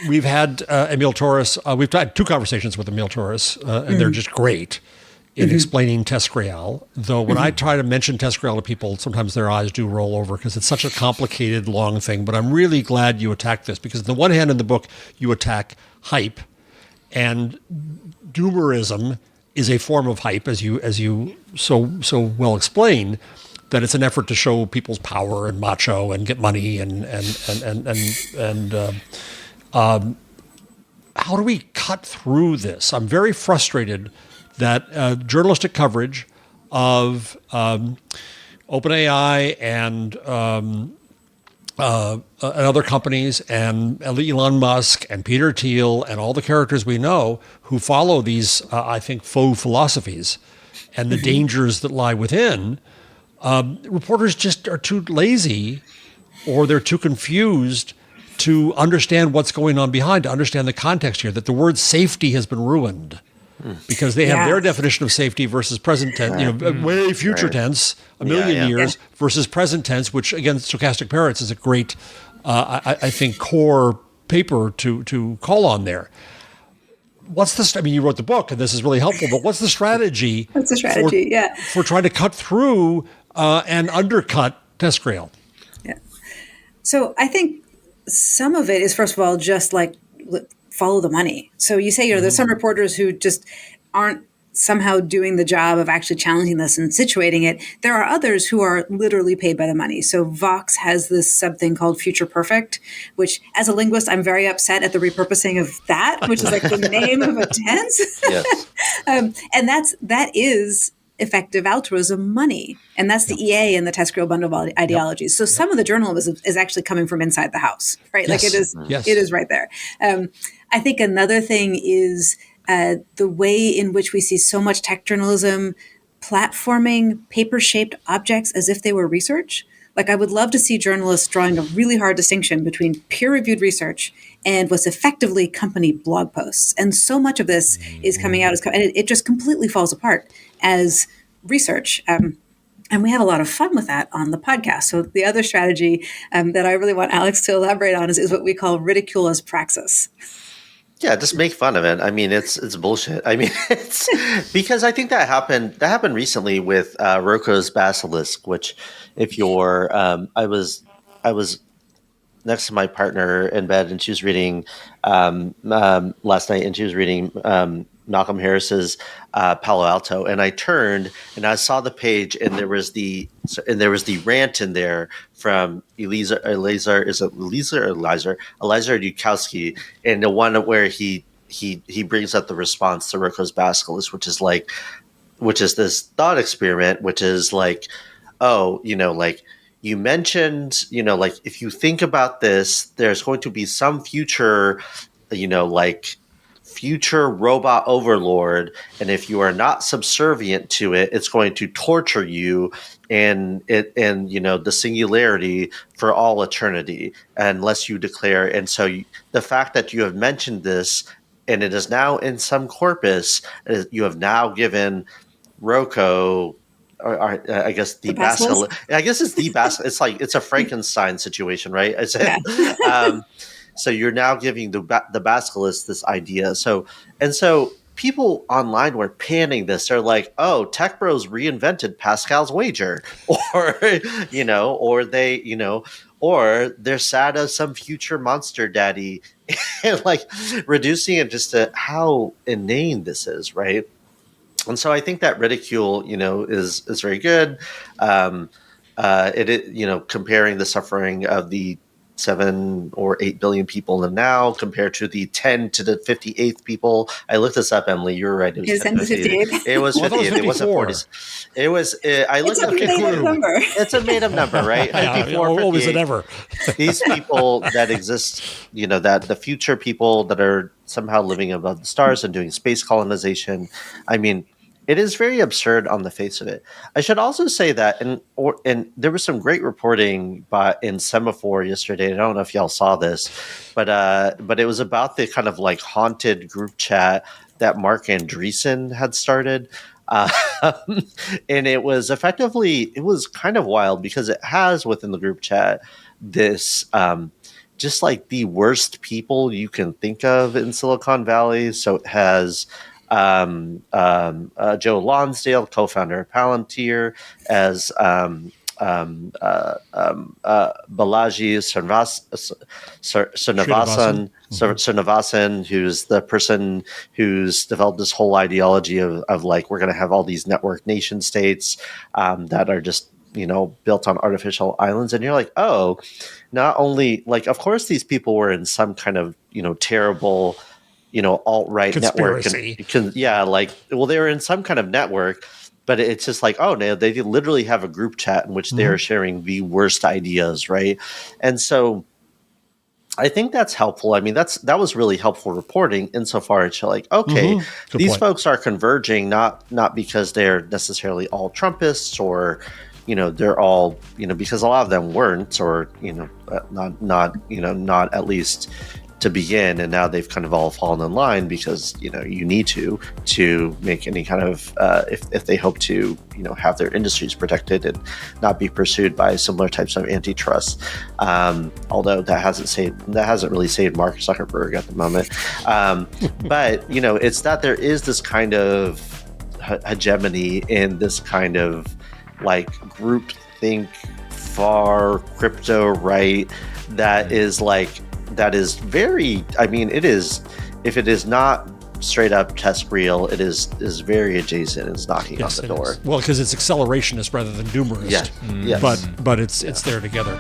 We've had Emil Torres. We've had two conversations with Emil Torres, and they're just great in explaining TESCREAL. Though when I try to mention TESCREAL to people, sometimes their eyes do roll over because it's such a complicated, long thing. But I'm really glad you attacked this because, on the one hand, in the book, you attack hype, and doomerism is a form of hype, as you so well explained. That it's an effort to show people's power and macho and get money and how do we cut through this? I'm very frustrated that journalistic coverage of OpenAI and other companies and Elon Musk and Peter Thiel and all the characters we know who follow these, I think, faux philosophies and the dangers that lie within, reporters just are too lazy or they're too confused to understand what's going on behind, to understand the context here, that the word safety has been ruined because they have their definition of safety versus present tense, way future tense, a million years versus present tense, which again, Stochastic Parrots is a great, I think, core paper to call on there. What's the, I mean, you wrote the book and this is really helpful, but what's the strategy? What's the strategy? For trying to cut through and undercut TESCREAL? Yeah. So I think some of it is, first of all, just like follow the money. So you say, there's some reporters who just aren't somehow doing the job of actually challenging this and situating it. There are others who are literally paid by the money. So Vox has this something called Future Perfect, which as a linguist, I'm very upset at the repurposing of that, which is like the name of a tense. Yes. And that is effective altruism money. And that's the EA and the TESCREAL bundle of ideologies. So some of the journalism is actually coming from inside the house, right? Yes. Like it is right there. I think another thing is the way in which we see so much tech journalism platforming paper-shaped objects as if they were research. Like I would love to see journalists drawing a really hard distinction between peer-reviewed research and what's effectively company blog posts. And so much of this is coming out and it just completely falls apart as research. And we have a lot of fun with that on the podcast. So the other strategy that I really want Alex to elaborate on is what we call ridicule as praxis. Yeah, just make fun of it. I mean, it's bullshit. I mean, it's because I think that happened recently with Roko's Basilisk, which if you're I was next to my partner in bed and she was reading last night and she was reading Malcolm Harris's Palo Alto, and I turned and I saw the page and there was the rant in there from Eliezer Dukowski, and the one where he brings up the response to Roko's Basilisk, which is this thought experiment, which is like, oh, like you mentioned, like if you think about this, there's going to be some future, future robot overlord, and if you are not subservient to it, it's going to torture you and the singularity for all eternity unless you declare. And so the fact that you have mentioned this and it is now in some corpus, you have now given Roko, or I guess the basilisk. I guess it's the basilisk. It's like it's a Frankenstein situation, right? So you're now giving the basilisk this idea. So people online were panning this. They're like, "Oh, Tech Bros reinvented Pascal's wager," or or they're sad as some future monster daddy, and like reducing it just to how inane this is, right? And so I think that ridicule, is very good. Comparing the suffering of the 7 or 8 billion people in the now compared to the 10 to the 58th people. I looked this up, Emily. You're right. It was 10 to 58. It was 58. It wasn't 40. It was. I looked up. It's a made up number, right? 54, always and ever. These people that exist, that the future people that are somehow living above the stars and doing space colonization. I mean, it is very absurd on the face of it. I should also say that, and there was some great reporting in Semaphore yesterday. I don't know if y'all saw this, but it was about the kind of like haunted group chat that Mark Andreessen had started. And it was kind of wild because it has within the group chat this just like the worst people you can think of in Silicon Valley. So it has Joe Lonsdale, co-founder of Palantir, as Balaji Srinivasan, who's the person who's developed this whole ideology of like, we're going to have all these network nation states that are just, built on artificial islands. And you're like, oh, not only like, of course, these people were in some kind of, terrible, alt-right network. They were in some kind of network, but it's just like, oh, no, they literally have a group chat in which they're sharing the worst ideas, right? And so I think that's helpful. I mean, that was really helpful reporting insofar as you're like, okay, these folks are converging, not because they're necessarily all Trumpists or, they're all, because a lot of them weren't, or, not at least to begin, and now they've kind of all fallen in line because you need to make any kind of if they hope to have their industries protected and not be pursued by similar types of antitrust. Although that hasn't really saved Mark Zuckerberg at the moment. But it's that there is this kind of hegemony in this kind of like group think far crypto right that is very, I mean, it is, if it is not straight up TESCREAL, it is very adjacent. It's knocking on the door. Well, because it's accelerationist rather than doomerist. Yes. But it's there together.